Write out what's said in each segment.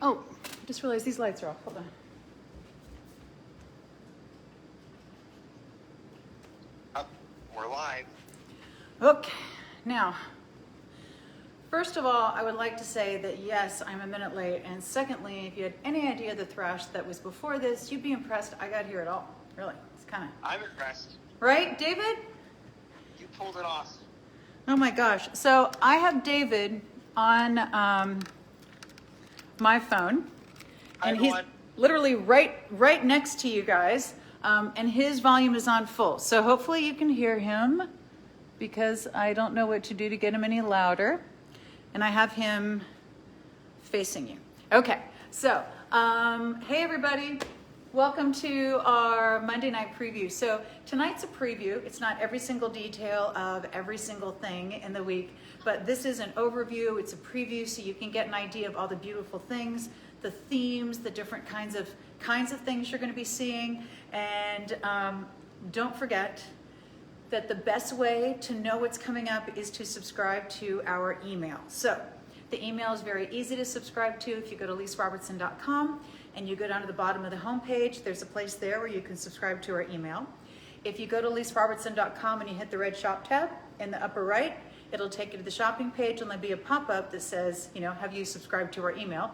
Oh, I just realized these lights are off. Hold on. We're live. Okay, now, first of all, I would like to say that yes, I'm a minute late. And secondly, if you had any idea the thrash that was before this, you'd be impressed I got here at all. Really, it's kind of... I'm impressed. Right, David? You pulled it off. Oh my gosh. So I have David on my phone. Hi, And he's everyone. literally right next to you guys. And his volume is on full. So hopefully you can hear him because I don't know what to do to get him any louder. And I have him facing you. Okay, so hey everybody. Welcome to our Monday night preview. So tonight's a preview. It's not every single detail of every single thing in the week, but this is an overview. It's a preview so you can get an idea of all the beautiful things, the themes, the different kinds of things you're going to be seeing. And don't forget that the best way to know what's coming up is to subscribe to our email. So the email is very easy to subscribe to. If you go to lisarobertson.com and you go down to the bottom of the homepage, there's a place there where you can subscribe to our email. If you go to lisarobertson.com and you hit the red shop tab in the upper right, it'll take you to the shopping page and there'll be a pop-up that says, have you subscribed to our email?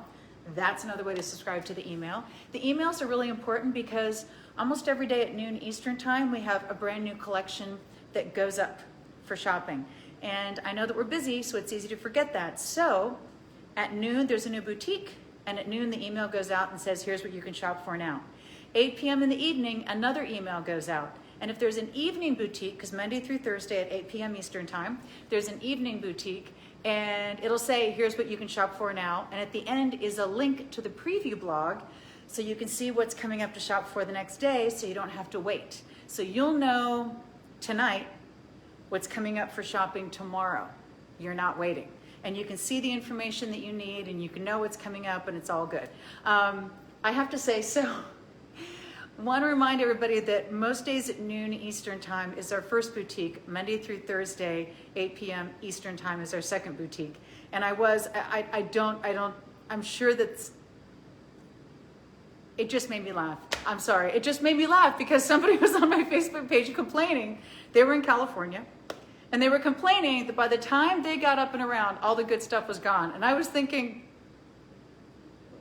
That's another way to subscribe to the email. The emails are really important because almost every day at noon Eastern time, we have a brand new collection that goes up for shopping. And I know that we're busy, so it's easy to forget that. So at noon, there's a new boutique. And at noon, the email goes out and says, here's what you can shop for now. 8 p.m. in the evening, another email goes out. And if there's an evening boutique, because Monday through Thursday at 8 p.m. Eastern time, there's an evening boutique, and it'll say, here's what you can shop for now. And at the end is a link to the preview blog, so you can see what's coming up to shop for the next day, so you don't have to wait. So you'll know tonight what's coming up for shopping tomorrow. You're not waiting. And you can see the information that you need and you can know what's coming up and it's all good. I have to say, so want to remind everybody that most days at noon Eastern time is our first boutique. Monday through Thursday, 8 p.m. Eastern time is our second boutique. And I'm sure that it just made me laugh. I'm sorry. It just made me laugh because somebody was on my Facebook page complaining. They were in California. And they were complaining that by the time they got up and around, all the good stuff was gone. And I was thinking,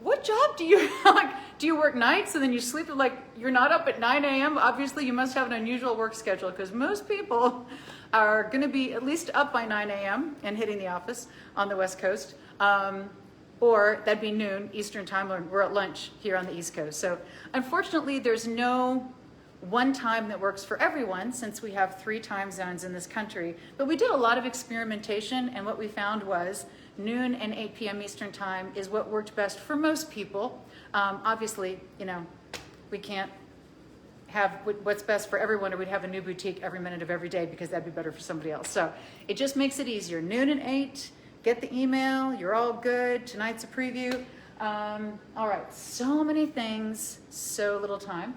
what job do you like? Do you work nights and then you sleep you're not up at 9 a.m.? Obviously, you must have an unusual work schedule because most people are going to be at least up by 9 a.m. and hitting the office on the West Coast. Or that'd be noon Eastern time when we're at lunch here on the East Coast. So unfortunately, there's no one time that works for everyone since we have 3 time zones in this country. But we did a lot of experimentation and what we found was noon and 8 p.m. Eastern time is what worked best for most people. Obviously, we can't have what's best for everyone or we'd have a new boutique every minute of every day because that'd be better for somebody else. So it just makes it easier. Noon and 8, get the email, you're all good. Tonight's a preview. All right, so many things, so little time.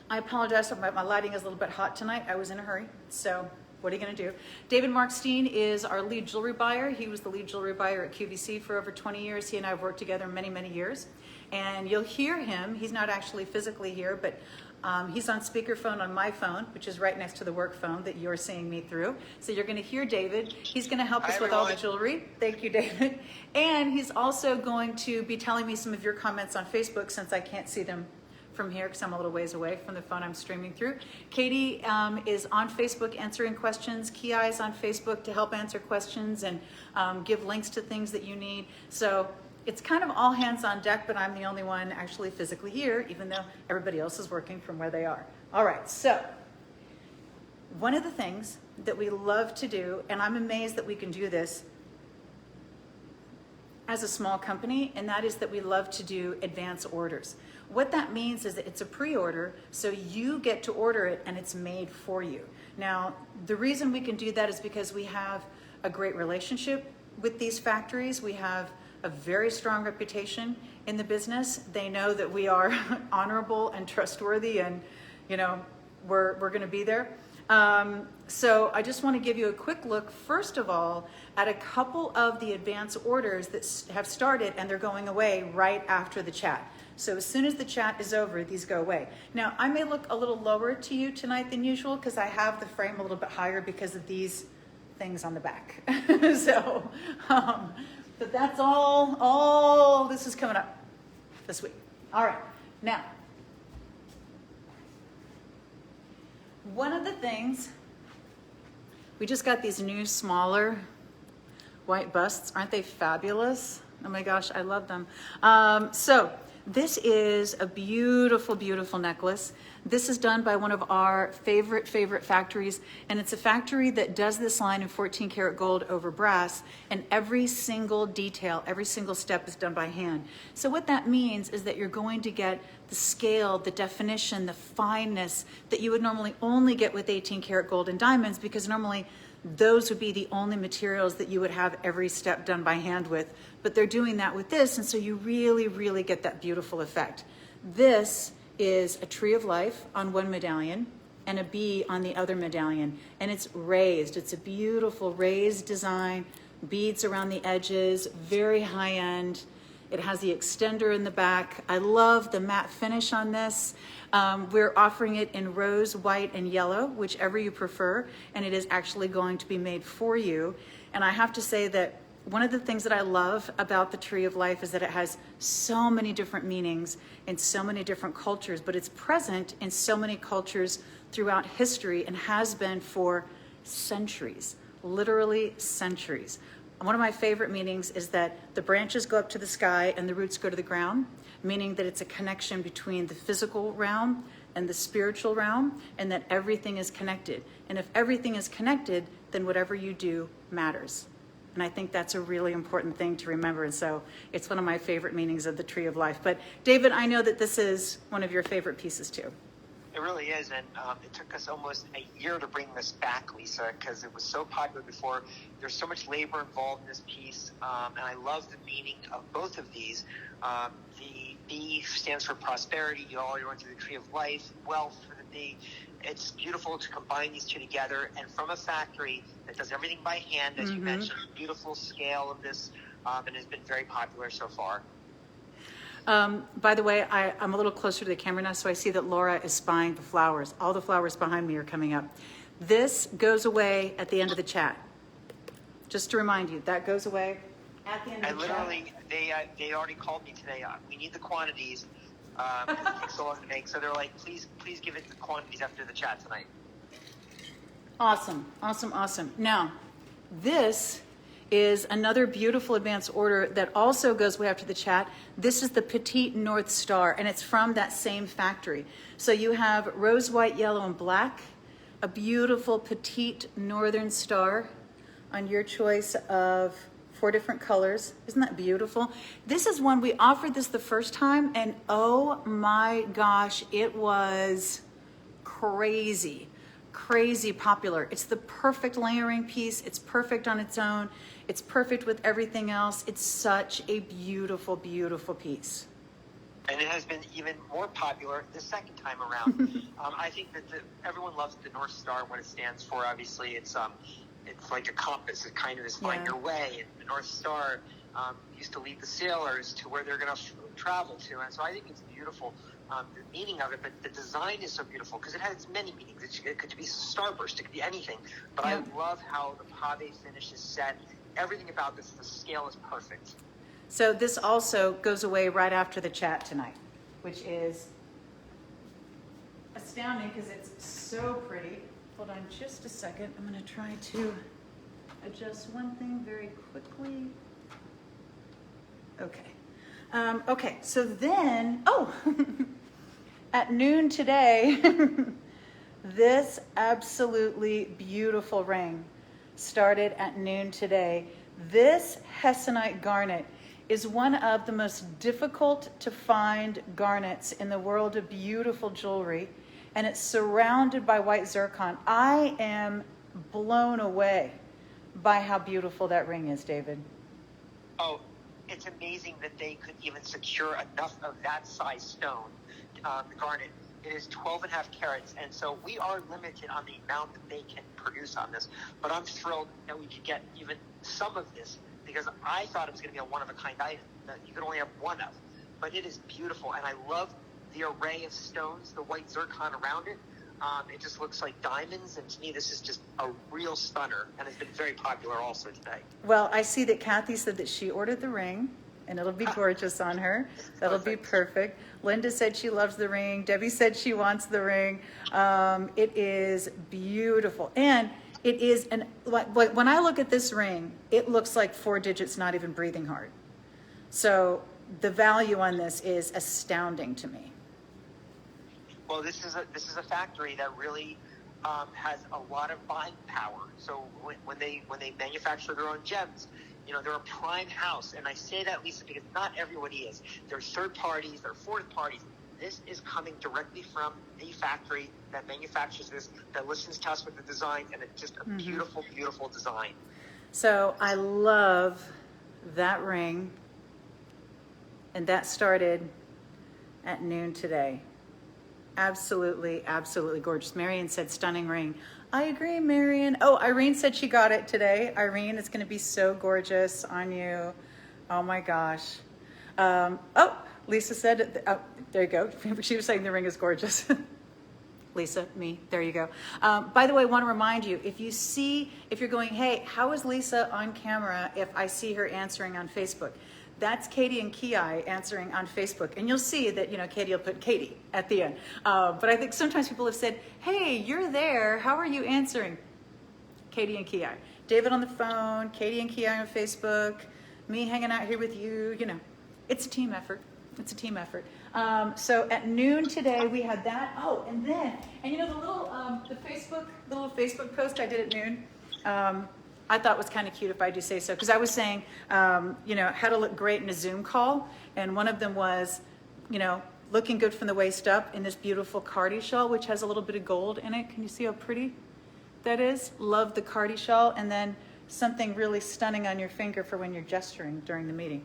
I apologize, my lighting is a little bit hot tonight. I was in a hurry, so what are you gonna do? David Markstein is our lead jewelry buyer. He was the lead jewelry buyer at QVC for over 20 years. He and I have worked together many, many years. And you'll hear him, he's not actually physically here, but he's on speakerphone on my phone, which is right next to the work phone that you're seeing me through. So you're gonna hear David. He's gonna help us with all the jewelry. Thank you, David. And he's also going to be telling me some of your comments on Facebook since I can't see them from here because I'm a little ways away from the phone I'm streaming through. Katie is on Facebook answering questions. Ki is on Facebook to help answer questions and give links to things that you need. So it's kind of all hands on deck, but I'm the only one actually physically here, even though everybody else is working from where they are. All right, so one of the things that we love to do, and I'm amazed that we can do this as a small company, and that is that we love to do advance orders. What that means is that it's a pre-order, so you get to order it and it's made for you. Now, the reason we can do that is because we have a great relationship with these factories. We have a very strong reputation in the business. They know that we are honorable and trustworthy and, we're gonna be there. So I just want to give you a quick look, first of all, at a couple of the advance orders that have started, and they're going away right after the chat. So as soon as the chat is over, these go away. Now, I may look a little lower to you tonight than usual because I have the frame a little bit higher because of these things on the back. So, but that's all this is coming up this week. All right, now, one of the things, we just got these new smaller white busts. Aren't they fabulous? Oh my gosh, I love them. So this is a beautiful, beautiful necklace. This is done by one of our favorite factories, and it's a factory that does this line in 14 karat gold over brass, and every single detail, every single step is done by hand. So what that means is that you're going to get the scale, the definition, the fineness that you would normally only get with 18 karat gold and diamonds, because normally those would be the only materials that you would have every step done by hand with. But they're doing that with this, and so you really, really get that beautiful effect. This is a tree of life on one medallion and a bee on the other medallion, and it's raised. It's a beautiful raised design, beads around the edges, very high end. It has the extender in the back. I love the matte finish on this. We're offering it in rose, white, and yellow, whichever you prefer, and it is actually going to be made for you. And I have to say that one of the things that I love about the Tree of Life is that it has so many different meanings in so many different cultures, but it's present in so many cultures throughout history and has been for centuries, literally centuries. One of my favorite meanings is that the branches go up to the sky and the roots go to the ground, meaning that it's a connection between the physical realm and the spiritual realm, and that everything is connected. And if everything is connected, then whatever you do matters. And I think that's a really important thing to remember. And so it's one of my favorite meanings of the Tree of Life. But David, I know that this is one of your favorite pieces too. It really is, and it took us almost a year to bring this back, Lisa, because it was so popular before. There's so much labor involved in this piece, and I love the meaning of both of these. The bee stands for prosperity. You're going through the Tree of Life, wealth for the bee. It's beautiful to combine these two together, and from a factory that does everything by hand, as you mentioned, beautiful scale of this, and has been very popular so far. By the way, I'm a little closer to the camera now, so I see that Laura is spying the flowers. All the flowers behind me are coming up. This goes away at the end of the chat. Just to remind you, that goes away at the end of the chat. They already called me today. We need the quantities. It takes so long to make. So they're like, please give it the quantities after the chat tonight. Awesome, awesome, awesome. Now, this is another beautiful advance order that also goes way after the chat. This is the Petite North Star, and it's from that same factory. So you have rose, white, yellow, and black, a beautiful Petite Northern Star on your choice of 4 different colors. Isn't that beautiful? This is one, we offered this the first time, and oh my gosh, it was crazy popular. It's the perfect layering piece. It's perfect on its own. It's perfect with everything else. It's such a beautiful, beautiful piece. And it has been even more popular the second time around. I think that everyone loves the North Star, what it stands for. Obviously, it's like a compass. It kind of is find your way. And the North Star used to lead the sailors to where they're going to travel to. And so I think it's beautiful, the meaning of it. But the design is so beautiful because it has many meanings. It could be starburst. It could be anything. But I love how the Pave finish is set. Everything about this, the scale is perfect. So this also goes away right after the chat tonight, which is astounding because it's so pretty. Hold on just a second. I'm going to try to adjust one thing very quickly. Okay. Okay, so then, at noon today, this absolutely beautiful ring started at noon today. This Hessianite garnet is one of the most difficult to find garnets in the world of beautiful jewelry, and it's surrounded by white zircon. I am blown away by how beautiful that ring is, David. Oh, it's amazing that they could even secure enough of that size stone, the garnet, It is 12 and a half carats, and so we are limited on the amount that they can produce on this. But I'm thrilled that we could get even some of this, because I thought it was going to be a one-of-a-kind item that you could only have one of. But it is beautiful, and I love the array of stones, the white zircon around it. It just looks like diamonds, and to me, this is just a real stunner, and it's been very popular also today. Well, I see that Kathy said that she ordered the ring, and it'll be gorgeous on her. That'll be perfect. Linda said she loves the ring. Debbie said she wants the ring. It is beautiful. And it is, when I look at this ring, it looks like 4 digits, not even breathing hard. So the value on this is astounding to me. Well, this is a factory that really has a lot of buying power. So when they manufacture their own gems, they're a prime house. And I say that, Lisa, because not everybody is. There are third parties, there are fourth parties. This is coming directly from the factory that manufactures this, that listens to us with the designs, and it's just a beautiful, beautiful design. So I love that ring, and that started at noon today. Absolutely, absolutely gorgeous. Marion said stunning ring. I agree, Marion. Oh, Irene said she got it today. Irene, it's going to be so gorgeous on you. Oh my gosh. Oh, Lisa said, oh, there you go. She was saying the ring is gorgeous. Lisa, me, there you go. By the way, I want to remind you, if you're going, hey, how is Lisa on camera if I see her answering on Facebook? That's Katie and Ki answering on Facebook. And you'll see that, Katie will put Katie at the end. But I think sometimes people have said, hey, you're there. How are you answering? Katie and Ki. David on the phone, Katie and Ki on Facebook, me hanging out here with you. It's a team effort. It's a team effort. So at noon today, we had that. Oh, and the little Facebook post I did at noon, I thought was kind of cute, if I do say so, because I was saying, how to look great in a Zoom call, and one of them was, looking good from the waist up in this beautiful Cardi Shawl, which has a little bit of gold in it. Can you see how pretty that is? Love the Cardi Shawl, and then something really stunning on your finger for when you're gesturing during the meeting.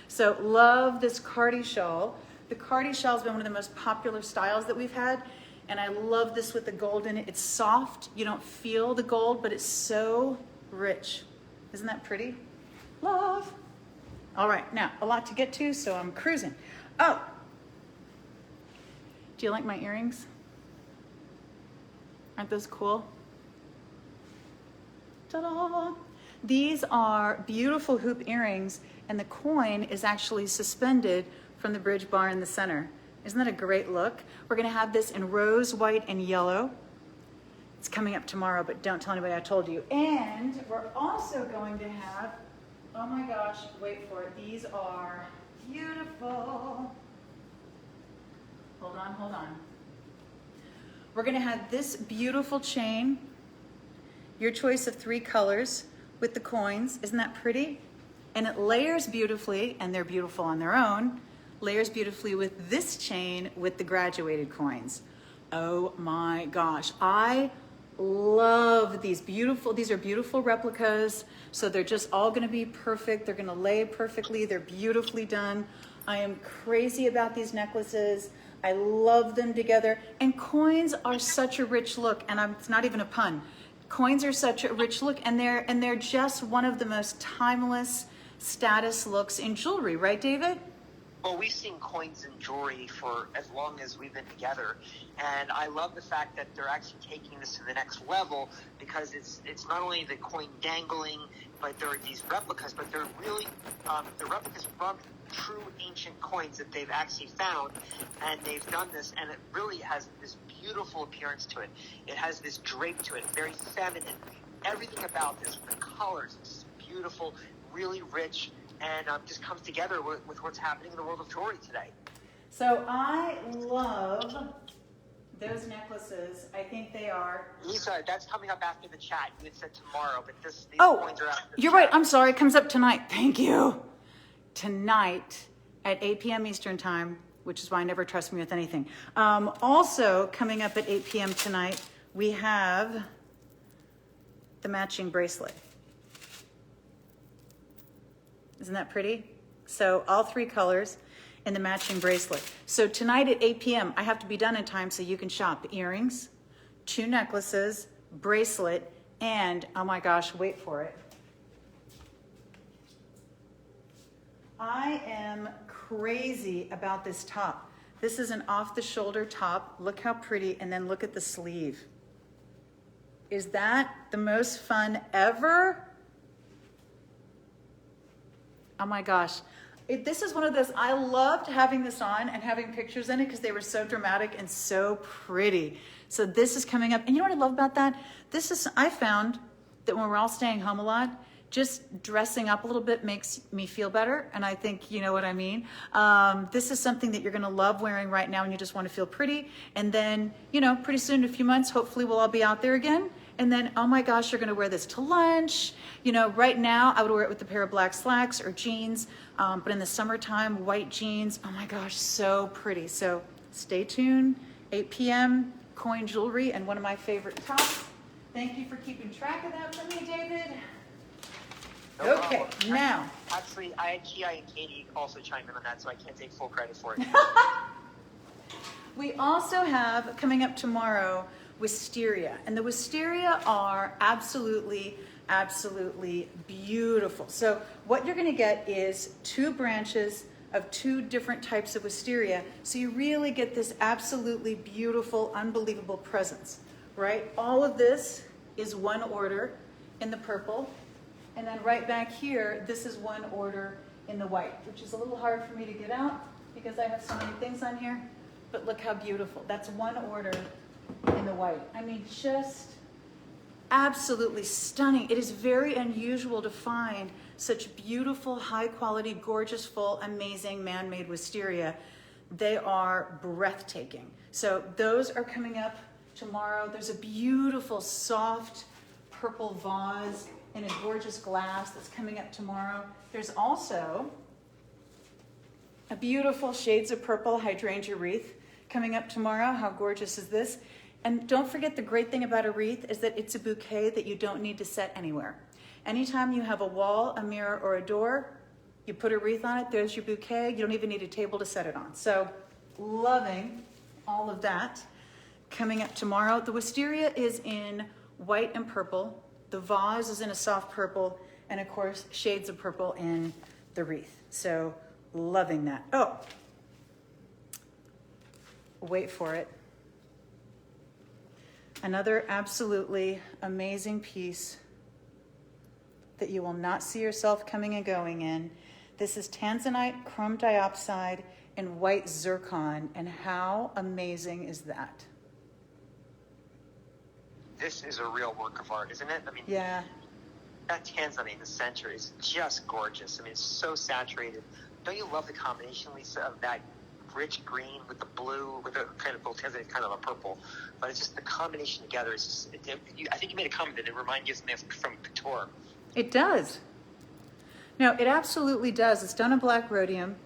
So love this Cardi Shawl. The Cardi Shawl has been one of the most popular styles that we've had. And I love this with the gold in it. It's soft. You don't feel the gold, but it's so rich. Isn't that pretty? Love. All right, now, a lot to get to, so I'm cruising. Oh, do you like my earrings? Aren't those cool? Ta-da! These are beautiful hoop earrings, and the coin is actually suspended from the bridge bar in the center. Isn't that a great look? We're going to have this in rose, white, and yellow. It's coming up tomorrow, but don't tell anybody I told you. And we're also going to have, oh my gosh, wait for it. These are beautiful. Hold on. We're going to have this beautiful chain, your choice of 3 colors with the coins. Isn't that pretty? And it layers beautifully, and they're beautiful on their own. Layers beautifully with this chain with the graduated coins. Oh my gosh. I love these are beautiful replicas. So they're just all gonna be perfect. They're gonna lay perfectly. They're beautifully done. I am crazy about these necklaces. I love them together. And coins are such a rich look, and it's not even a pun. Coins are such a rich look, and they're just one of the most timeless status looks in jewelry, right, David? Well, we've seen coins and jewelry for as long as we've been together, and I love the fact that they're actually taking this to the next level, because it's not only the coin dangling, but there are these replicas, but they're really the replicas from true ancient coins that they've actually found, and they've done this, and it really has this beautiful appearance to it. It has this drape to it, very feminine. Everything about this, the colors, it's beautiful, really rich, and just comes together with what's happening in the world of jewelry today. So I love those necklaces. I think they are. Lisa, that's coming up after the chat. You had said tomorrow, but these coins are after the you're chat. right. I'm sorry. It comes up tonight. Thank you. Tonight at 8 p.m. Eastern time, which is why I never trust me with anything. Also coming up at 8 p.m. tonight, we have the matching bracelet. Isn't that pretty? So all 3 colors. and the matching bracelet. So tonight at 8 p.m., I have to be done in time so you can shop earrings, 2 necklaces, bracelet, and oh my gosh, wait for it. I am crazy about this top. This is an off-the-shoulder top. Look how pretty, and then look at the sleeve. Is that the most fun ever? Oh my gosh. This is one of those, I loved having this on and having pictures in it because they were so dramatic and so pretty. So this is coming up. And you know what I love about that? I found that when we're all staying home a lot, just dressing up a little bit makes me feel better. And I think you know what I mean. This is something that you're gonna love wearing right now and you just wanna feel pretty. And then, you know, pretty soon, in a few months, hopefully we'll all be out there again. And then, oh my gosh, you're gonna wear this to lunch. You know, right now I would wear it with a pair of black slacks or jeans. But in the summertime, white jeans, oh my gosh, so pretty. So stay tuned, 8 p.m., coin jewelry, and one of my favorite tops. Thank you for keeping track of that for me, David. No okay, problem. now. Actually, I had Kia and Katie also chime in on that, so I can't take full credit for it. We also have, coming up tomorrow, Wisteria. And the Wisteria are absolutely beautiful. So what you're gonna get is 2 branches of 2 different types of wisteria. So you really get this absolutely beautiful, unbelievable presence, right? All of this is 1 order in the purple. And then right back here, this is 1 order in the white, which is a little hard for me to get out because I have so many things on here. But look how beautiful. That's 1 order in the white. I mean, just absolutely stunning. It is very unusual to find such beautiful, high quality, gorgeous, full, amazing man-made wisteria. They are breathtaking. So those are coming up tomorrow. There's a beautiful, soft purple vase in a gorgeous glass that's coming up tomorrow. There's also a beautiful shades of purple hydrangea wreath coming up tomorrow. How gorgeous is this? And don't forget, the great thing about a wreath is that it's a bouquet that you don't need to set anywhere. Anytime you have a wall, a mirror, or a door, you put a wreath on it, there's your bouquet. You don't even need a table to set it on. So loving all of that coming up tomorrow. The wisteria is in white and purple. The vase is in a soft purple, and of course, shades of purple in the wreath. So loving that. Oh, wait for it. Another absolutely amazing piece that you will not see yourself coming and going in. This is tanzanite, chrome diopside, and white zircon. And how amazing is that? This is a real work of art, isn't it? I mean, yeah. That tanzanite in the center is just gorgeous. I mean, it's so saturated. Don't you love the combination, Lisa, of that rich green with the blue, with a kind of tanzanite, kind of a purple, but it's just the combination together is just. I think you made a comment that it reminds me from Couture. It does. No, it absolutely does. It's done in black rhodium.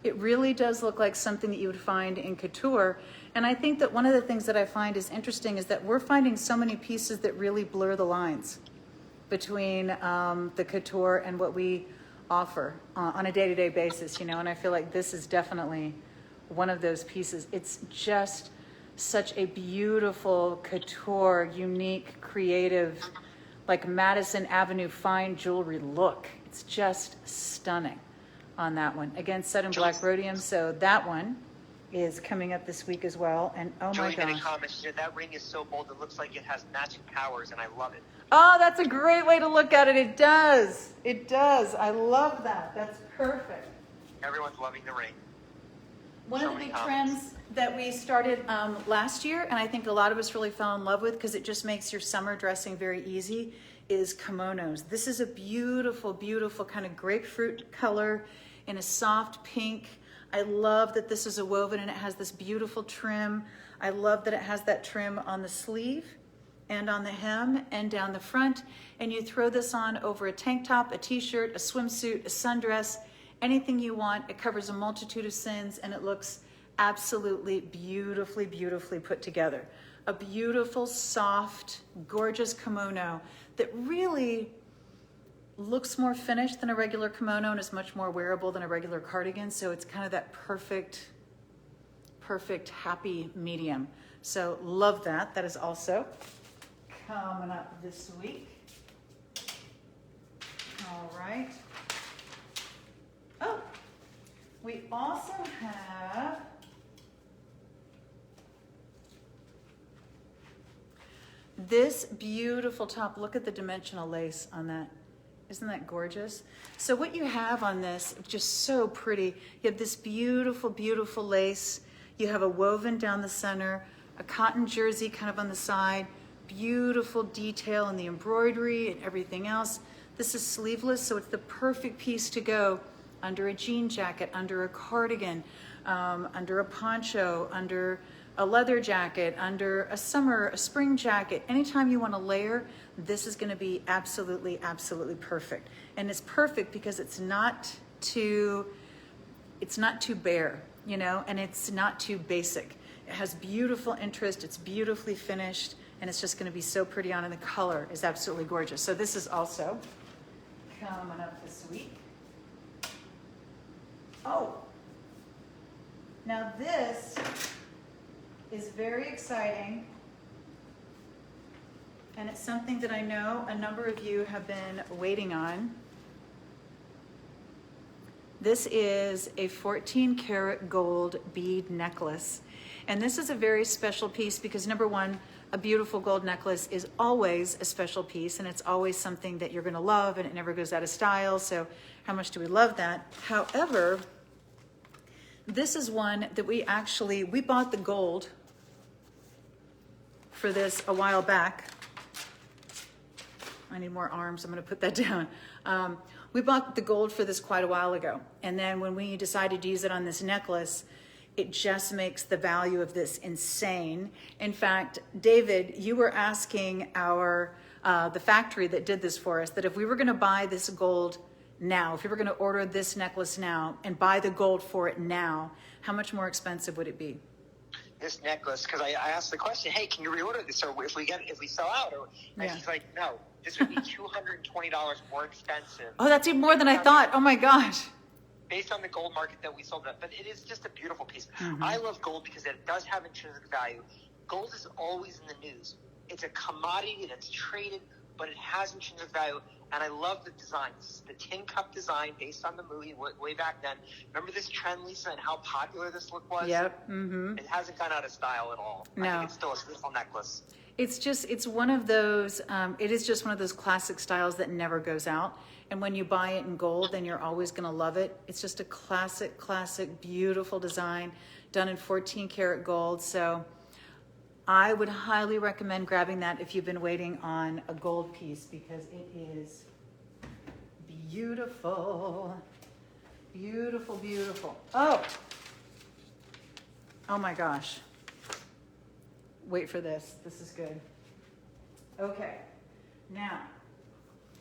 It really does look like something that you would find in Couture. And I think that one of the things that I find is interesting is that we're finding so many pieces that really blur the lines between the Couture and what we offer on a day-to-day basis, you know, and I feel like this is definitely one of those pieces. It's just such a beautiful Couture, unique, creative, like Madison Avenue fine jewelry look. It's just stunning on that one. Again, set in black rhodium, so that one is coming up this week as well. And oh my Julie made a gosh. comment. She said, that ring is so bold, it looks like it has magic powers, and I love it. Oh, that's a great way to look at it. It does. It does. I love that. That's perfect. Everyone's loving the ring. One So of the many big comments. trends that we started last year, and I think a lot of us really fell in love with because it just makes your summer dressing very easy, is kimonos. This is a beautiful, beautiful kind of grapefruit color in a soft pink. I love that this is a woven and it has this beautiful trim. I love that it has that trim on the sleeve and on the hem and down the front. And you throw this on over a tank top, a t-shirt, a swimsuit, a sundress, anything you want. It covers a multitude of sins and it looks absolutely beautifully, beautifully put together. A beautiful, soft, gorgeous kimono that really, looks more finished than a regular kimono and is much more wearable than a regular cardigan. So it's kind of that perfect, happy medium. So love that. That is also coming up this week. All right. Oh, we also have this beautiful top. Look at the dimensional lace on that. Isn't that gorgeous? So what you have on this, just so pretty. You have this beautiful, beautiful lace. You have a woven down the center, a cotton jersey kind of on the side, beautiful detail in the embroidery and everything else. This is sleeveless, so it's the perfect piece to go under a jean jacket, under a cardigan, under a poncho, under a leather jacket, under a spring jacket. Anytime you want to layer, this is going to be absolutely, absolutely perfect. And it's perfect because it's not too bare, you know, and it's not too basic. It has beautiful interest, it's beautifully finished, and it's just going to be so pretty on, and the color is absolutely gorgeous. So this is also coming up this week. Oh, now this is very exciting, and it's something that I know a number of you have been waiting on. This is a 14 karat gold bead necklace, and this is a very special piece because, number one, a beautiful gold necklace is always a special piece, and it's always something that you're going to love, and it never goes out of style. So how much do we love that? However, this is one that we bought the gold for this a while back. I need more arms, I'm gonna put that down. We bought the gold for this quite a while ago. And then when we decided to use it on this necklace, it just makes the value of this insane. In fact, David, you were asking the factory that did this for us, that if we were gonna buy this gold now, if we were gonna order this necklace now and buy the gold for it now, how much more expensive would it be? This necklace, because I asked the question, hey, can you reorder this? Or if we sell out, and she's like, no, this would be $220 more expensive. Oh, that's even more than I thought. Oh my gosh. Based on the gold market that we sold it, but it is just a beautiful piece. Mm-hmm. I love gold because it does have intrinsic value. Gold is always in the news. It's a commodity that's traded, but it has intrinsic value. And I love the design. This is the tin cup design based on the movie way back then. Remember this trend, Lisa, and how popular this look was? Yep. Mm-hmm. It hasn't gone out of style at all. No. I think it's still a beautiful necklace. It's one of those, it is just one of those classic styles that never goes out. And when you buy it in gold, then you're always going to love it. It's just a classic, beautiful design done in 14 karat gold. So I would highly recommend grabbing that if you've been waiting on a gold piece, because it is beautiful. Beautiful, beautiful. Oh my gosh. Wait for this. This is good. Okay. Now,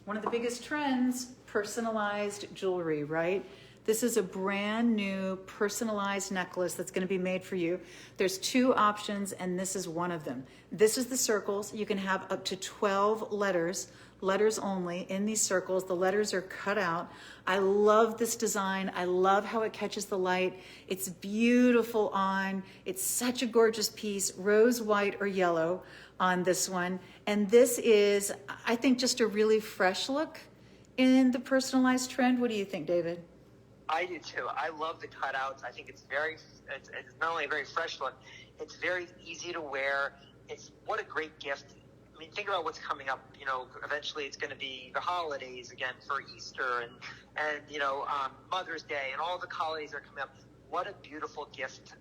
one of the biggest trends, personalized jewelry, right? This is a brand new personalized necklace that's going to be made for you. There's two options, and this is one of them. This is the circles. You can have up to 12 letters only in these circles. The letters are cut out. I love this design. I love how it catches the light. It's beautiful on. It's such a gorgeous piece, rose, white, or yellow on this one. And this is, I think, just a really fresh look in the personalized trend. What do you think, David? I do too. I love the cutouts. I think it's not only a very fresh look, it's very easy to wear. What a great gift. I mean, think about what's coming up. You know, eventually it's going to be the holidays again for Easter and Mother's Day, and all the holidays are coming up. What a beautiful gift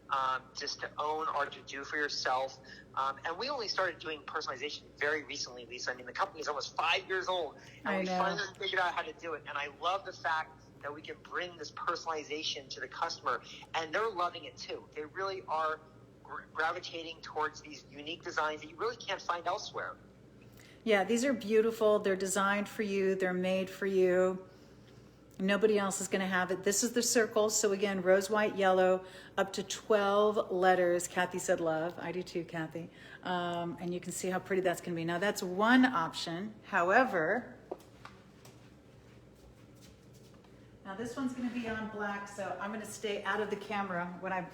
just to own or to do for yourself. And we only started doing personalization very recently, Lisa. I mean, the company is almost 5 years old, and we finally figured out how to do it. And I love the fact that we can bring this personalization to the customer, and they're loving it too. They really are gravitating towards these unique designs that you really can't find elsewhere. Yeah, these are beautiful. They're designed for you. They're made for you. Nobody else is going to have it. This is the circle. So again, rose, white, yellow, up to 12 letters. Kathy said love. I do too, Kathy. And you can see how pretty that's going to be. Now that's one option. However, Now this one's gonna be on black, so I'm gonna stay out of the camera when I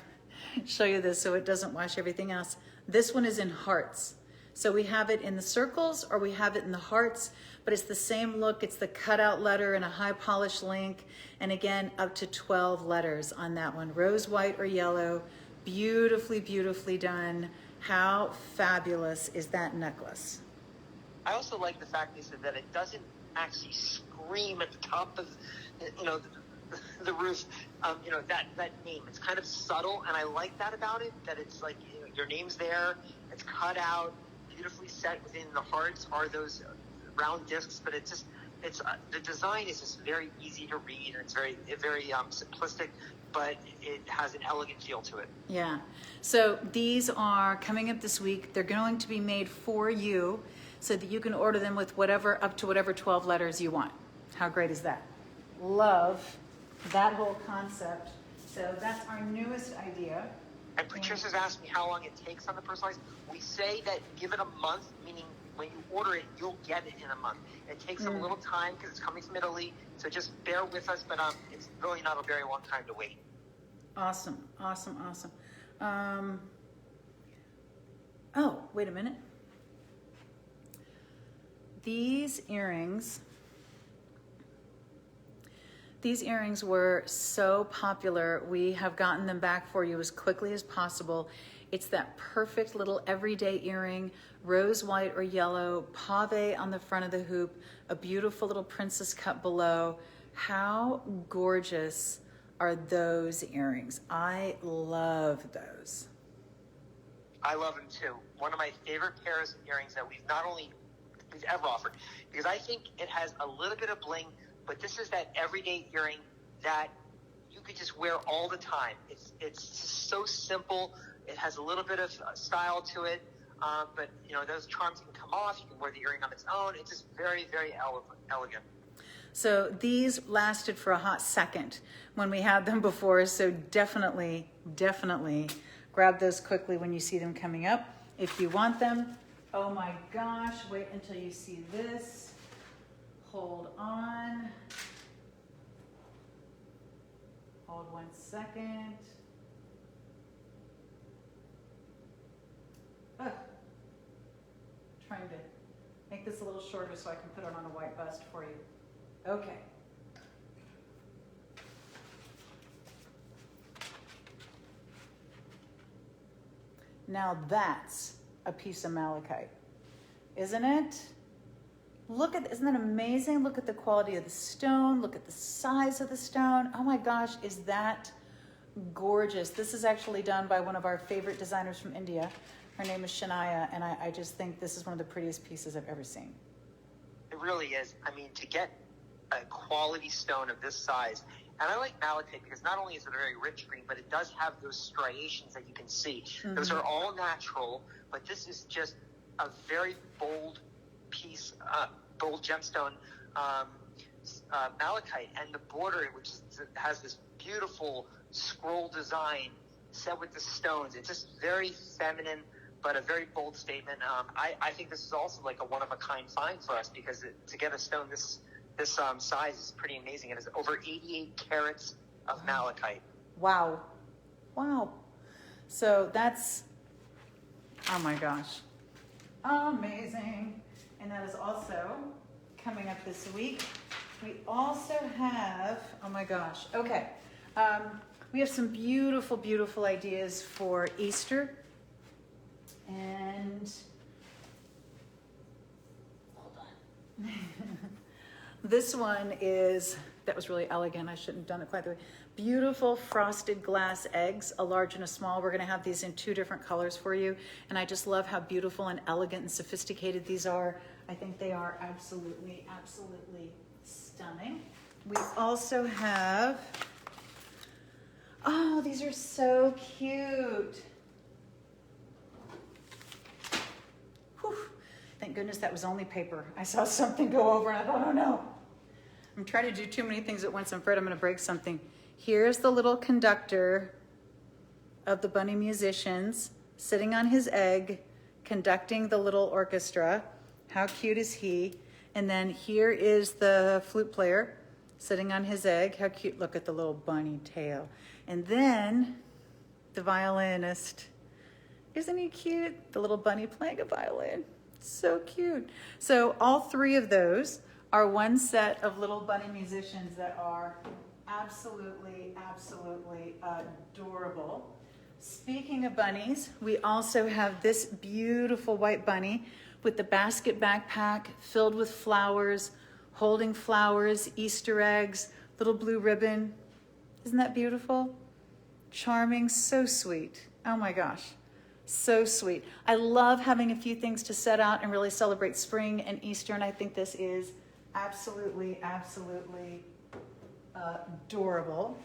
show you this so it doesn't wash everything else. This one is in hearts. So we have it in the circles or we have it in the hearts, but it's the same look. It's the cutout letter and a high polished link. And again, up to 12 letters on that one. Rose white or yellow, beautifully, beautifully done. How fabulous is that necklace? I also like the fact, Lisa, that it doesn't actually scream at the top of, the roof, that name. It's kind of subtle, and I like that about it, that it's like, your name's there, it's cut out, beautifully set within the hearts are those round discs, but the design is just very easy to read, and it's very simplistic, but it has an elegant feel to it. Yeah. So these are coming up this week. They're going to be made for you so that you can order them with up to whatever 12 letters you want. How great is that? Love that whole concept. So that's our newest idea. And Patricia's asked me how long it takes on the personalized. We say that give it a month, meaning when you order it, you'll get it in a month. It takes them a little time because it's coming from Italy, so just bear with us, but it's really not a very long time to wait. Awesome, awesome, awesome. Oh, wait a minute. These earrings were so popular. We have gotten them back for you as quickly as possible. It's that perfect little everyday earring, rose white or yellow, pave on the front of the hoop, a beautiful little princess cut below. How gorgeous are those earrings? I love those. I love them too. One of my favorite pairs of earrings that we've ever offered, because I think it has a little bit of bling, but this is that everyday earring that you could just wear all the time. It's just so simple. It has a little bit of style to it, but those charms can come off. You can wear the earring on its own. It's just very, very elegant. So these lasted for a hot second when we had them before. So definitely grab those quickly when you see them coming up if you want them. Oh my gosh, wait until you see this. Hold on. Hold 1 second. Trying to make this a little shorter so I can put it on a white bust for you. Okay. Now that's a piece of malachite, isn't it? Isn't that amazing? Look at the quality of the stone. Look at the size of the stone. Oh my gosh, is that gorgeous? This is actually done by one of our favorite designers from India. Her name is Shania, and I just think this is one of the prettiest pieces I've ever seen. It really is. I mean, to get a quality stone of this size, and I like malachite because not only is it a very rich green, but it does have those striations that you can see. Mm-hmm. Those are all natural, but this is just a very bold piece, bold gemstone malachite, and the border, has this beautiful scroll design set with the stones. It's just very feminine, but a very bold statement. I think this is also like a one-of-a-kind find for us, because to get a stone this size is pretty amazing. It is over 88 carats of malachite. Wow. So that's, oh my gosh, amazing. And that is also coming up this week. We also have, oh my gosh, okay. We have some beautiful, beautiful ideas for Easter. And hold on. This one that was really elegant. I shouldn't have done it quite the way. Beautiful frosted glass eggs, a large and a small. We're going to have these in 2 different colors for you. And I just love how beautiful and elegant and sophisticated these are. I think they are absolutely, absolutely stunning. We also have, oh, these are so cute. Whew. Thank goodness that was only paper. I saw something go over and I thought, oh no. I'm trying to do too many things at once. I'm afraid I'm going to break something. Here's the little conductor of the bunny musicians sitting on his egg, conducting the little orchestra. How cute is he? And then here is the flute player sitting on his egg. How cute. Look at the little bunny tail. And then the violinist. Isn't he cute? The little bunny playing a violin. So cute. So all three of those are one set of little bunny musicians that are absolutely, absolutely adorable. Speaking of bunnies, we also have this beautiful white bunny with the basket backpack filled with flowers, holding flowers, Easter eggs, little blue ribbon. Isn't that beautiful? Charming, so sweet. Oh my gosh, so sweet. I love having a few things to set out and really celebrate spring and Easter, and I think this is absolutely, absolutely adorable.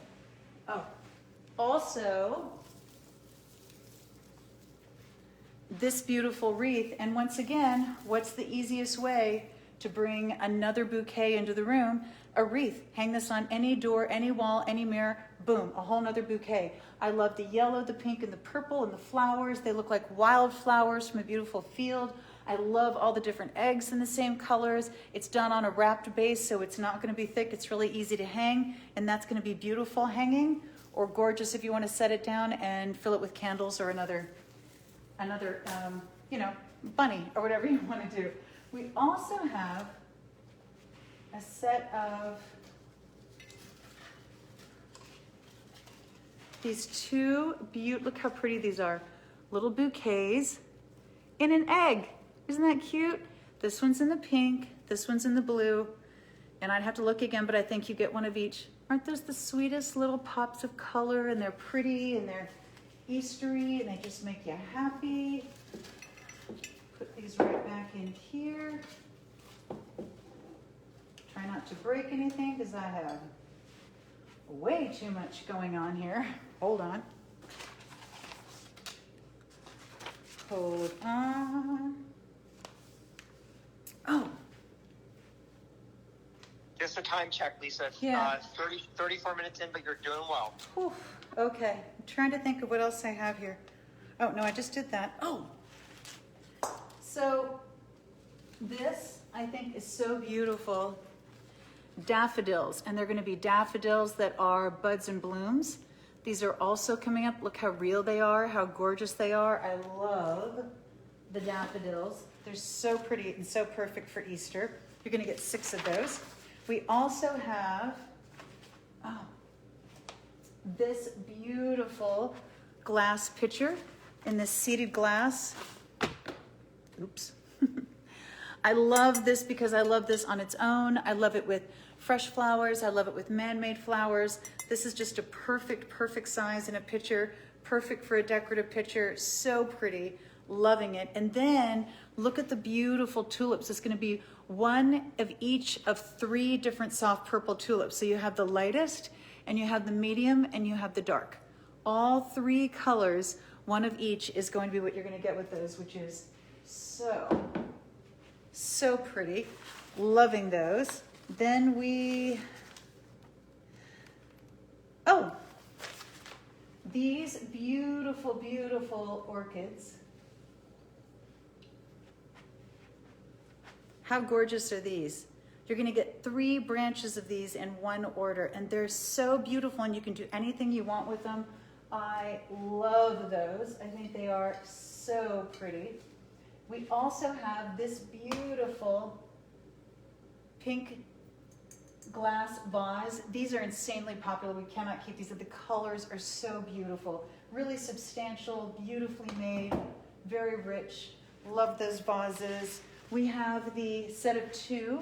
Oh, also, this beautiful wreath, and once again, what's the easiest way to bring another bouquet into the room? A wreath. Hang this on any door, any wall, any mirror, boom, a whole nother bouquet. I love the yellow, the pink, and the purple, and the flowers. They look like wildflowers from a beautiful field. I love all the different eggs in the same colors. It's done on a wrapped base, so it's not going to be thick. It's really easy to hang, and that's going to be beautiful hanging, or gorgeous if you want to set it down and fill it with candles or another bunny or whatever you want to do. We also have a set of these two look how pretty these are. Little bouquets in an egg. Isn't that cute? This one's in the pink, this one's in the blue, and I'd have to look again, but I think you get one of each. Aren't those the sweetest little pops of color, and they're pretty, and they're Eastery, and they just make you happy. Put these right back in here. Try not to break anything because I have way too much going on here. Hold on. Hold on. Oh. Just a time check, Lisa. Yeah. 34 minutes in, but you're doing well. Whew. Okay. I'm trying to think of what else I have here. Oh, no, I just did that. Oh. So this, I think, is so beautiful. Daffodils, and they're going to be daffodils that are buds and blooms. These are also coming up. Look how real they are, how gorgeous they are. I love the daffodils. They're so pretty and so perfect for Easter. You're going to get 6 of those. We also have this beautiful glass pitcher in this seeded glass. Oops. I love this because I love this on its own. I love it with fresh flowers. I love it with man-made flowers. This is just a perfect, perfect size in a pitcher. Perfect for a decorative pitcher. So pretty. Loving it. And then look at the beautiful tulips. It's going to be one of each of 3 different soft purple tulips. So you have the lightest, and you have the medium, and you have the dark. All 3 colors, one of each, is going to be what you're going to get with those, which is so pretty. Loving those. Then these beautiful, beautiful orchids. How gorgeous are these? You're going to get 3 branches of these in one order, and they're so beautiful, and you can do anything you want with them. I love those. I think they are so pretty. We also have this beautiful pink glass vase. These are insanely popular. We cannot keep these. The colors are so beautiful. Really substantial, beautifully made, very rich. Love those vases. We have the set of 2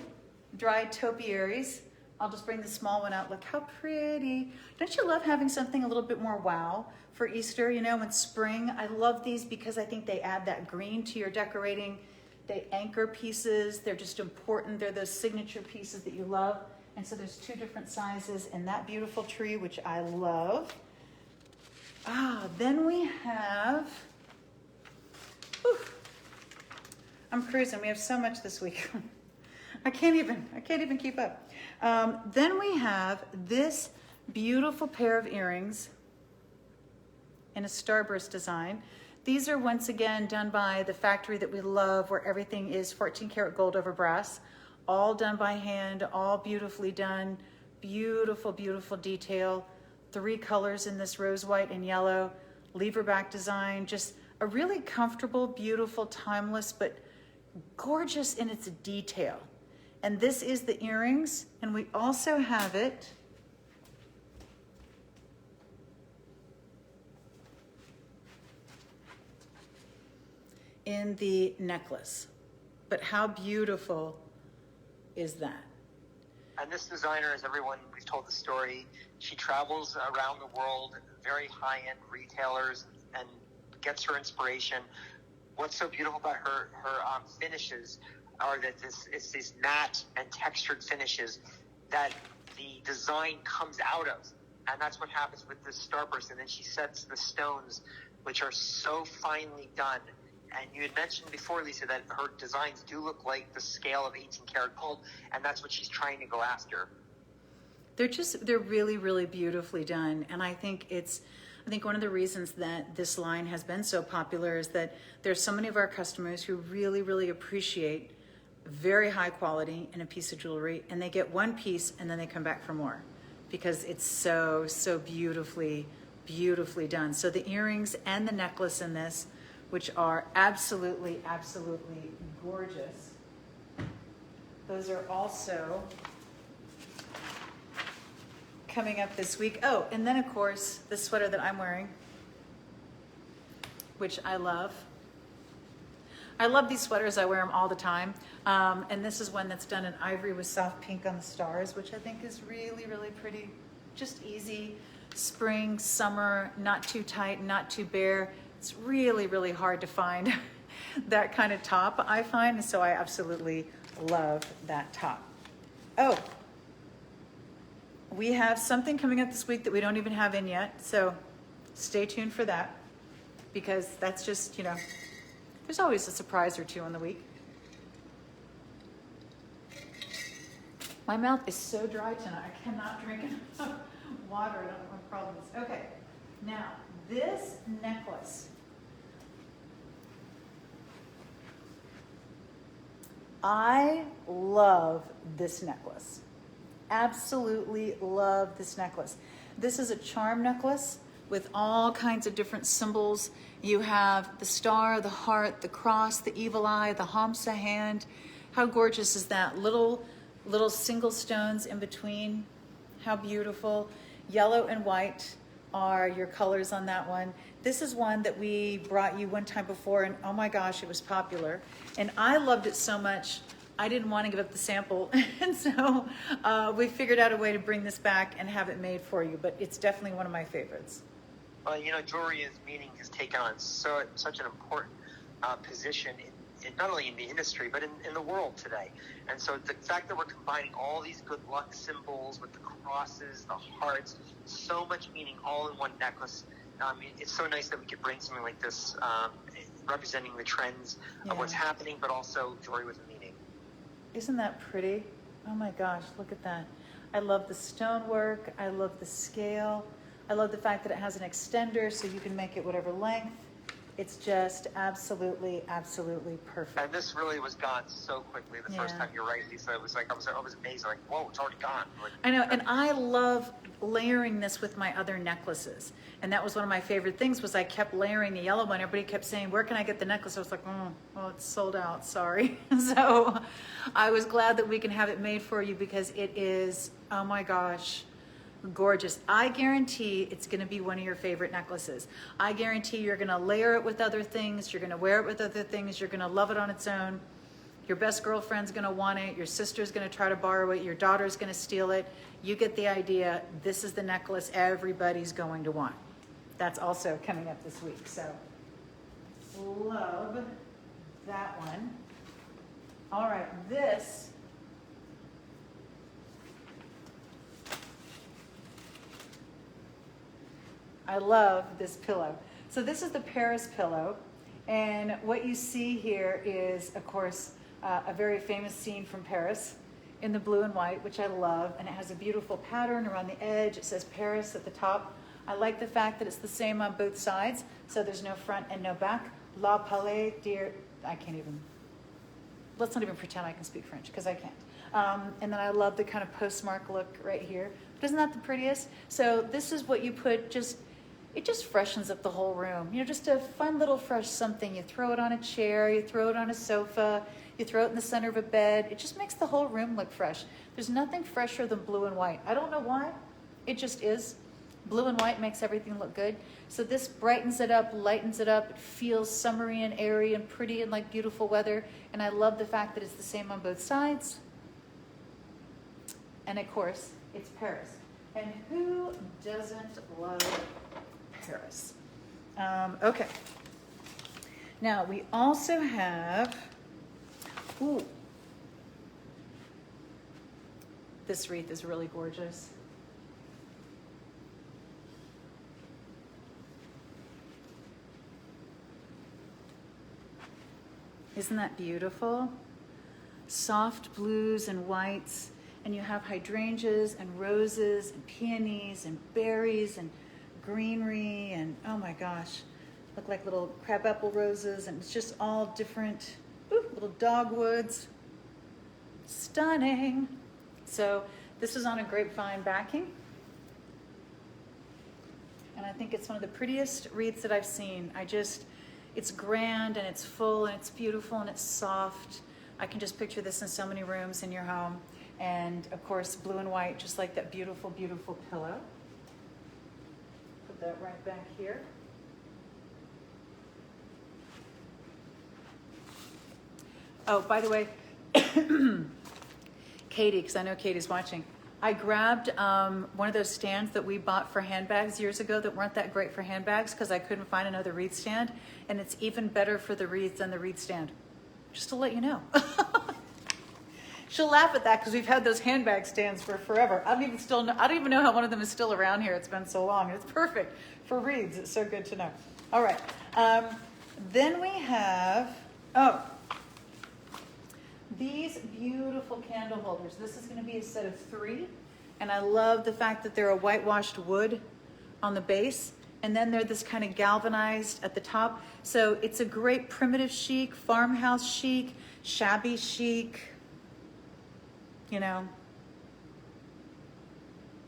dried topiaries. I'll just bring the small one out. Look how pretty. Don't you love having something a little bit more wow for Easter? You know, in spring, I love these because I think they add that green to your decorating. They anchor pieces. They're just important. They're those signature pieces that you love. And so there's 2 different sizes in that beautiful tree, which I love. Then we have, I'm cruising. We have so much this week. I can't even keep up. Then we have this beautiful pair of earrings in a starburst design. These are once again done by the factory that we love, where everything is 14 karat gold over brass, all done by hand, all beautifully done, beautiful, beautiful detail. 3 colors in this rose white and yellow, lever back design, just a really comfortable, beautiful, timeless, but gorgeous in its detail. And this is the earrings, and we also have it in the necklace. But how beautiful is that? And this designer, as everyone, we've told the story, she travels around the world, very high-end retailers, and gets her inspiration. What's so beautiful about her finishes are that it's these matte and textured finishes that the design comes out of. And that's what happens with this starburst. And then she sets the stones, which are so finely done. And you had mentioned before, Lisa, that her designs do look like the scale of 18 karat gold, and that's what she's trying to go after. They're really, really beautifully done. And I think one of the reasons that this line has been so popular is that there's so many of our customers who really, really appreciate very high quality in a piece of jewelry, and they get one piece and then they come back for more because it's so, so beautifully, beautifully done. So the earrings and the necklace in this, which are absolutely, absolutely gorgeous. Those are also coming up this week. Oh, and then of course, the sweater that I'm wearing, which I love. I love these sweaters. I wear them all the time. And this is one that's done in ivory with soft pink on the stars, which I think is really, really pretty. Just easy, spring, summer, not too tight, not too bare. It's really, really hard to find that kind of top, I find. So I absolutely love that top. Oh, we have something coming up this week that we don't even have in yet. So stay tuned for that, because that's just, there's always a surprise or two in the week. My mouth is so dry tonight. I cannot drink enough water. I don't know what my problem is. Okay, now this necklace. I love this necklace. Absolutely love this necklace. This is a charm necklace with all kinds of different symbols. You have the star, the heart, the cross, the evil eye, the Hamsa hand. How gorgeous is that? Little single stones in between. How beautiful. Yellow and white are your colors on that one. This is one that we brought you one time before, and oh my gosh, it was popular. And I loved it so much, I didn't want to give up the sample. And so we figured out a way to bring this back and have it made for you, but it's definitely one of my favorites. Well, jewelry meaning has taken on such an important position in not only in the industry, but in the world today. And so the fact that we're combining all these good luck symbols with the crosses, the hearts, so much meaning all in one necklace. It's so nice that we could bring something like this, representing the trends of what's happening, but also jewelry with a meaning. Isn't that pretty? Oh my gosh, look at that. I love the stonework. I love the scale. I love the fact that it has an extender so you can make it whatever length. It's just absolutely, absolutely perfect. And this really was gone so quickly the first time. You're right, Lisa. It was like I was amazed. Like, whoa, it's already gone. Like, I know, and I love layering this with my other necklaces. And that was one of my favorite things, was I kept layering the yellow one. Everybody kept saying, where can I get the necklace? I was like, well, it's sold out, sorry. So I was glad that we can have it made for you, because it is, oh my gosh, gorgeous. I guarantee it's going to be one of your favorite necklaces. I guarantee you're going to layer it with other things. You're going to wear it with other things. You're going to love it on its own. Your best girlfriend's going to want it. Your sister's going to try to borrow it. Your daughter's going to steal it. You get the idea. This is the necklace everybody's going to want. That's also coming up this week. So love that one. All right, this I love this pillow. So this is the Paris pillow, and what you see here is, of course, a very famous scene from Paris in the blue and white, which I love, and it has a beautiful pattern around the edge. It says Paris at the top. I like the fact that it's the same on both sides, so there's no front and no back. La Palais, dear, I can't even, let's not even pretend I can speak French, because I can't. And then I love the kind of postmark look right here. But isn't that the prettiest? So this is what you put, it just freshens up the whole room. You know, just a fun little fresh something. You throw it on a chair, you throw it on a sofa, you throw it in the center of a bed. It just makes the whole room look fresh. There's nothing fresher than blue and white. I don't know why, it just is. Blue and white makes everything look good. So this brightens it up, lightens it up. It feels summery and airy and pretty and like beautiful weather. And I love the fact that it's the same on both sides. And of course, it's Paris. And who doesn't love Paris? Okay. Now we also have, ooh, this wreath is really gorgeous. Isn't that beautiful? Soft blues and whites, and you have hydrangeas and roses and peonies and berries and greenery and oh my gosh, look like little crabapple roses, and it's just all different, little dogwoods. Stunning. So this is on a grapevine backing, and I think it's one of the prettiest wreaths that I've seen. It's grand and it's full and it's beautiful and it's soft. I can just picture this in so many rooms in your home. And of course, blue and white, just like that beautiful, beautiful pillow. Put that right back here. Oh, by the way, Katie, because I know Katie's watching, I grabbed one of those stands that we bought for handbags years ago that weren't that great for handbags because I couldn't find another wreath stand, and it's even better for the wreath than the wreath stand. Just to let you know. She'll laugh at that because we've had those handbag stands for forever. I don't even know how one of them is still around here. It's been so long. It's perfect for wreaths. It's so good to know. All right. Then we have, these beautiful candle holders. This is going to be a set of 3. And I love the fact that they're a whitewashed wood on the base. And then they're this kind of galvanized at the top. So it's a great primitive chic, farmhouse chic, shabby chic, you know,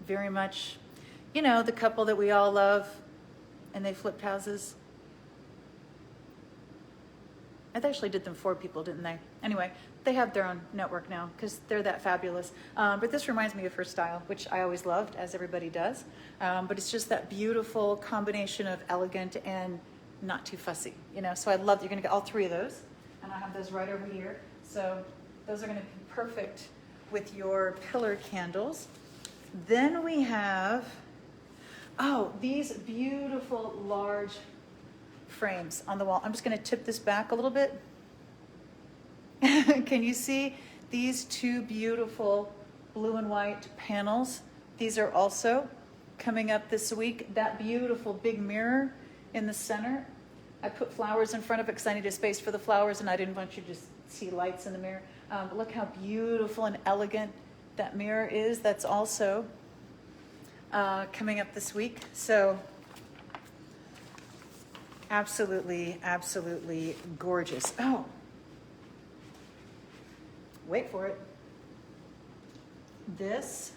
very much, you know, the couple that we all love, and they flipped houses. They actually did them for people, didn't they? Anyway, they have their own network now because they're that fabulous. But this reminds me of her style, which I always loved, as everybody does. But it's just that beautiful combination of elegant and not too fussy, you know? So I love that you're gonna get all 3 of those. And I have those right over here. So those are gonna be perfect with your pillar candles. Then we have, these beautiful large frames on the wall. I'm just going to tip this back a little bit. Can you see these 2 beautiful blue and white panels? These are also coming up this week. That beautiful big mirror in the center. I put flowers in front of it because I needed space for the flowers and I didn't want you to just see lights in the mirror. But look how beautiful and elegant that mirror is. That's also coming up this week. So absolutely, absolutely gorgeous. Oh, wait for it. This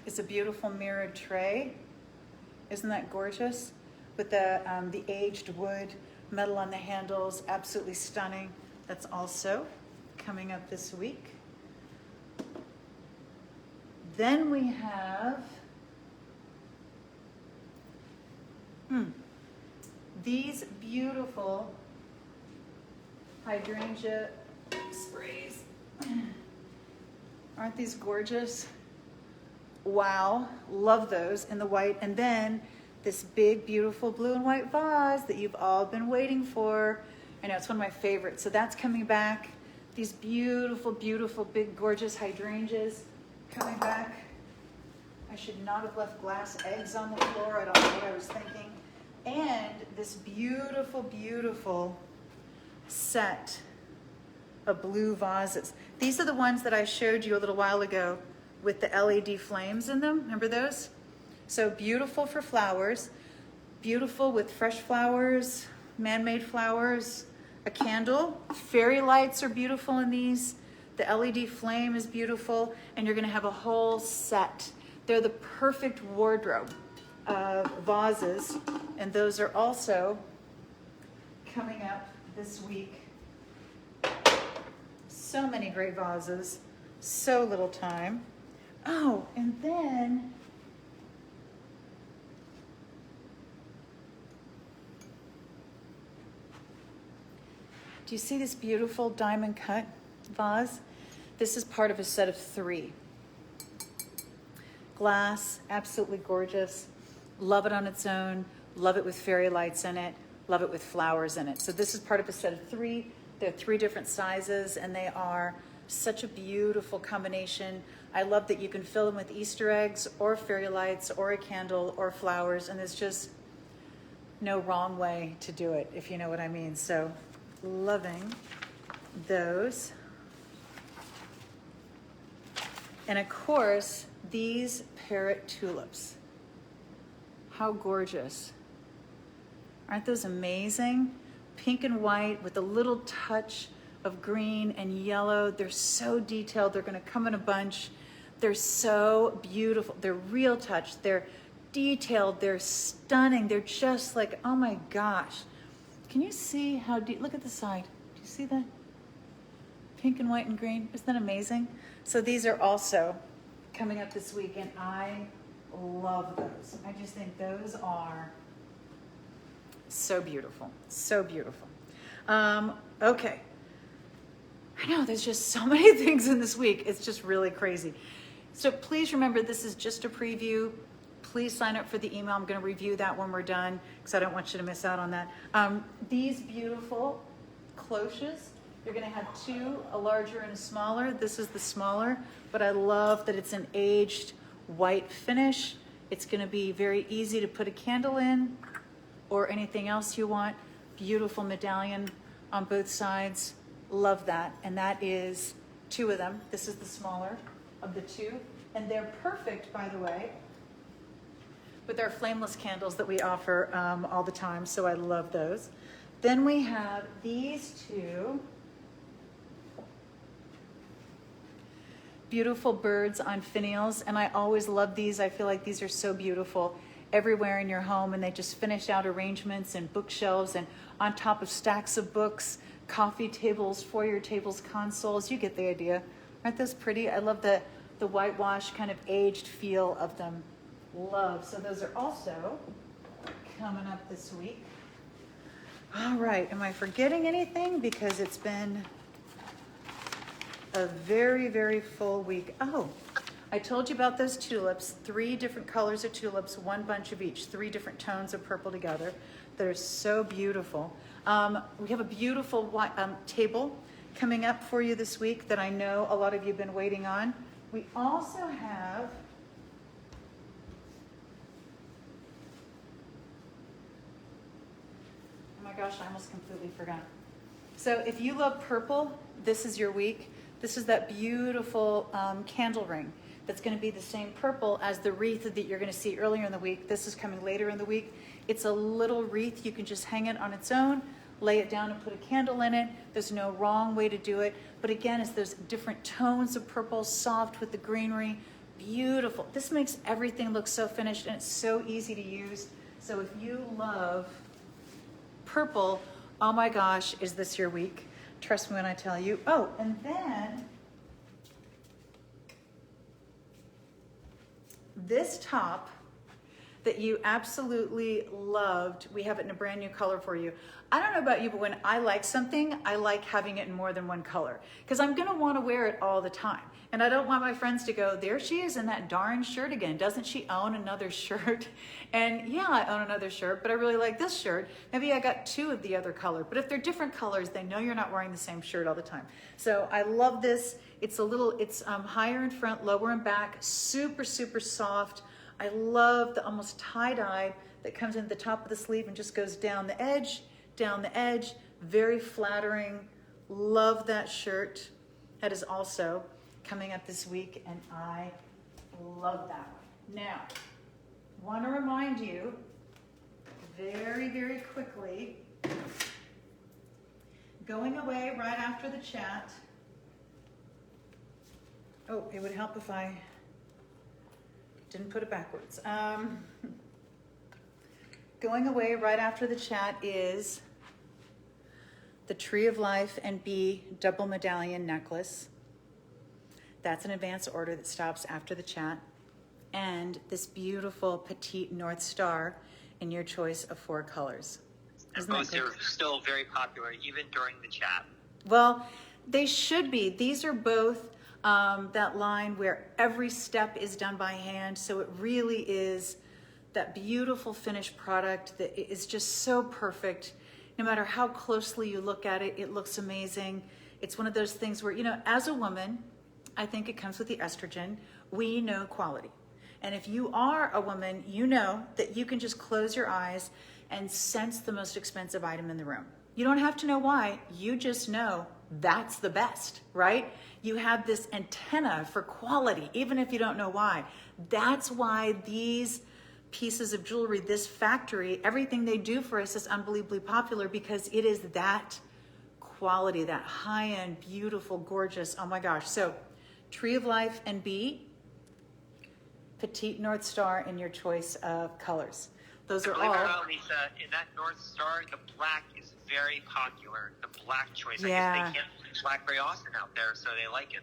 is a beautiful mirrored tray. Isn't that gorgeous? With the aged wood, metal on the handles, absolutely stunning. That's also coming up this week. Then we have these beautiful hydrangea sprays. Aren't these gorgeous? Wow, love those in the white. And then this big, beautiful blue and white vase that you've all been waiting for. I know, it's one of my favorites. So that's coming back. These beautiful, beautiful, big, gorgeous hydrangeas coming back. I should not have left glass eggs on the floor. I don't know what I was thinking. And this beautiful, beautiful set of blue vases. These are the ones that I showed you a little while ago with the LED flames in them. Remember those? So beautiful for flowers, beautiful with fresh flowers, man-made flowers, a candle. Fairy lights are beautiful in these. The LED flame is beautiful, and you're gonna have a whole set. They're the perfect wardrobe of vases, and those are also coming up this week. So many great vases, so little time. Oh, and then do you see this beautiful diamond cut vase? This is part of a set of 3. Glass, absolutely gorgeous. Love it on its own. Love it with fairy lights in it. Love it with flowers in it. So this is part of a set of 3. There are 3 different sizes, and they are such a beautiful combination. I love that you can fill them with Easter eggs or fairy lights or a candle or flowers, and there's just no wrong way to do it, if you know what I mean. So loving those. And of course, these parrot tulips. How gorgeous. Aren't those amazing? Pink and white with a little touch of green and yellow. They're so detailed. They're gonna come in a bunch. They're so beautiful. They're real touch. They're detailed. They're stunning. They're just like, oh my gosh. Can you see how deep? Look at the side. Do you see that? Pink and white and green. Isn't that amazing? So these are also coming up this week, and I love those. I just think those are so beautiful. So beautiful. Okay. I know there's just so many things in this week. It's just really crazy. So please remember, this is just a preview. Please sign up for the email. I'm going to review that when we're done because I don't want you to miss out on that. These beautiful cloches, you're going to have 2, a larger and a smaller. This is the smaller, but I love that it's an aged white finish. It's going to be very easy to put a candle in or anything else you want. Beautiful medallion on both sides. Love that. And that is 2 of them. This is the smaller of the 2. And they're perfect, by the way, with our flameless candles that we offer all the time. So I love those. Then we have these 2 beautiful birds on finials. And I always love these. I feel like these are so beautiful everywhere in your home, and they just finish out arrangements and bookshelves and on top of stacks of books, coffee tables, foyer tables, consoles. You get the idea. Aren't those pretty? I love the whitewash kind of aged feel of them. Love. So those are also coming up this week. All right. Am I forgetting anything? Because it's been a very, very full week. Oh, I told you about those tulips. 3 different colors of tulips, 1 bunch of each, 3 different tones of purple together that are so beautiful. We have a beautiful table coming up for you this week that I know a lot of you have been waiting on. We also have oh my gosh, I almost completely forgot. So if you love purple, this is your week. This is that beautiful candle ring that's going to be the same purple as the wreath that you're going to see earlier in the week. This is coming later in the week. It's a little wreath. You can just hang it on its own, lay it down and put a candle in it. There's no wrong way to do it. But again, it's those different tones of purple, soft with the greenery. Beautiful. This makes everything look so finished, and it's so easy to use. So if you love purple, oh my gosh, is this your week? Trust me when I tell you. Oh, and then this top that you absolutely loved, we have it in a brand new color for you. I don't know about you, but when I like something, I like having it in more than one color because I'm gonna wanna wear it all the time. And I don't want my friends to go, there she is in that darn shirt again. Doesn't she own another shirt? And yeah, I own another shirt, but I really like this shirt. Maybe I got 2 of the other color, but if they're different colors, they know you're not wearing the same shirt all the time. So I love this. It's higher in front, lower in back, super, super soft. I love the almost tie-dye that comes in the top of the sleeve and just goes down the edge, very flattering. Love that shirt. That is also coming up this week, and I love that one. Now, want to remind you very, very quickly going away right after the chat. Oh, it would help if I didn't put it backwards. Going away right after the chat is the Tree of Life and Bee double medallion necklace. That's an advance order that stops after the chat. And this beautiful Petite North Star in your choice of 4 colors. And both are still very popular, even during the chat. Well, they should be. These are both that line where every step is done by hand. So it really is that beautiful finished product that is just so perfect. No matter how closely you look at it, it looks amazing. It's one of those things where, you know, as a woman, I think it comes with the estrogen. We know quality. And if you are a woman, you know that you can just close your eyes and sense the most expensive item in the room. You don't have to know why, you just know that's the best, right? You have this antenna for quality, even if you don't know why. That's why these pieces of jewelry, this factory, everything they do for us is unbelievably popular because it is that quality, that high-end, beautiful, gorgeous, oh my gosh. So Tree of Life and Bee, Petite North Star in your choice of colors. Those are all. Believe it or not, Lisa, in that North Star, the black is very popular. The black choice. Yeah. I guess they can't use black very often out there, so they like it.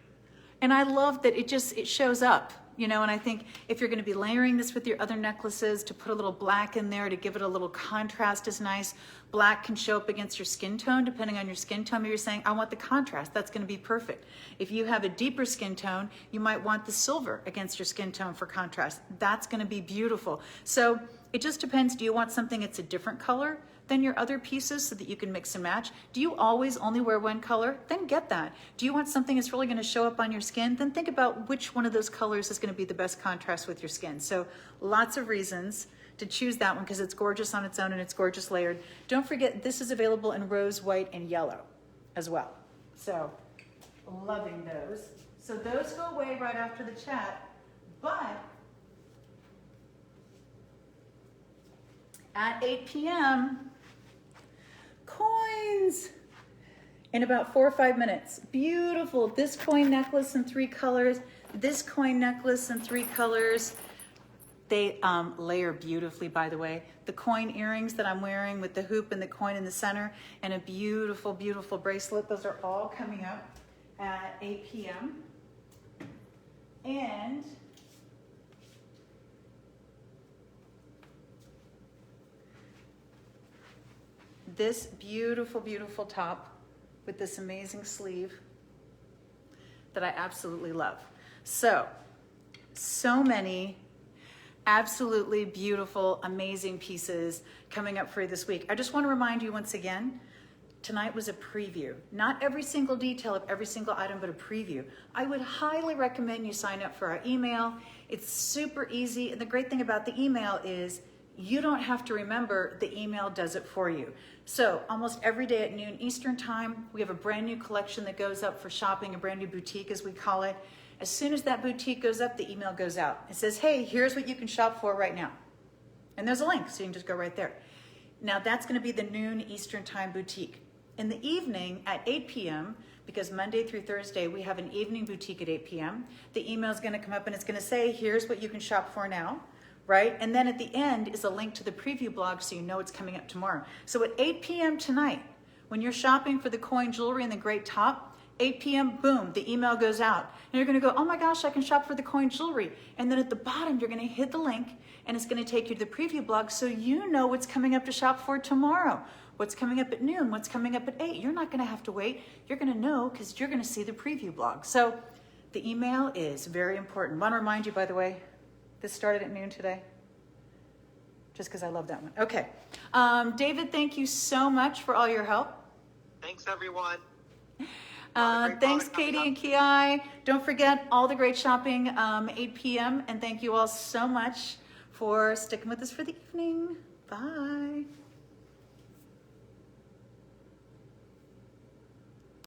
And I love that it shows up, you know, and I think if you're going to be layering this with your other necklaces, to put a little black in there to give it a little contrast is nice. Black can show up against your skin tone, depending on your skin tone. If you're saying, I want the contrast, that's going to be perfect. If you have a deeper skin tone, you might want the silver against your skin tone for contrast. That's going to be beautiful. So it just depends. Do you want something that's a different color than your other pieces so that you can mix and match? Do you always only wear one color? Then get that. Do you want something that's really going to show up on your skin? Then think about which one of those colors is going to be the best contrast with your skin. So lots of reasons to choose that one because it's gorgeous on its own and it's gorgeous layered. Don't forget, this is available in rose, white, and yellow as well. So loving those. So those go away right after the chat, but at 8 p.m., coins in about 4 or 5 minutes. Beautiful. This coin necklace in 3 colors. This coin necklace in 3 colors. They layer beautifully, by the way. The coin earrings that I'm wearing with the hoop and the coin in the center and a beautiful, beautiful bracelet. Those are all coming up at 8 p.m. And this beautiful, beautiful top with this amazing sleeve that I absolutely love. So many absolutely beautiful, amazing pieces coming up for you this week. I just want to remind you once again, tonight was a preview. Not every single detail of every single item, but a preview. I would highly recommend you sign up for our email. It's super easy. And the great thing about the email is you don't have to remember, the email does it for you. So almost every day at noon Eastern time, we have a brand new collection that goes up for shopping, a brand new boutique as we call it. As soon as that boutique goes up, the email goes out. It says, hey, here's what you can shop for right now. And there's a link, so you can just go right there. Now that's gonna be the noon Eastern time boutique. In the evening at 8 p.m., because Monday through Thursday, we have an evening boutique at 8 p.m., the email is gonna come up and it's gonna say, here's what you can shop for now, right? And then at the end is a link to the preview blog so you know it's coming up tomorrow. So at 8 p.m. tonight, when you're shopping for the coin jewelry and the great top, 8 p.m., boom, the email goes out. And you're gonna go, oh my gosh, I can shop for the coin jewelry. And then at the bottom, you're gonna hit the link and it's gonna take you to the preview blog so you know what's coming up to shop for tomorrow. What's coming up at noon, what's coming up at 8. You're not gonna have to wait. You're gonna know because you're gonna see the preview blog. So the email is very important. I wanna remind you, by the way, this started at noon today. Just because I love that one. Okay. David, thank you so much for all your help. Thanks, everyone. Thanks, Katie and Ki. Don't forget all the great shopping, 8 p.m. And thank you all so much for sticking with us for the evening. Bye.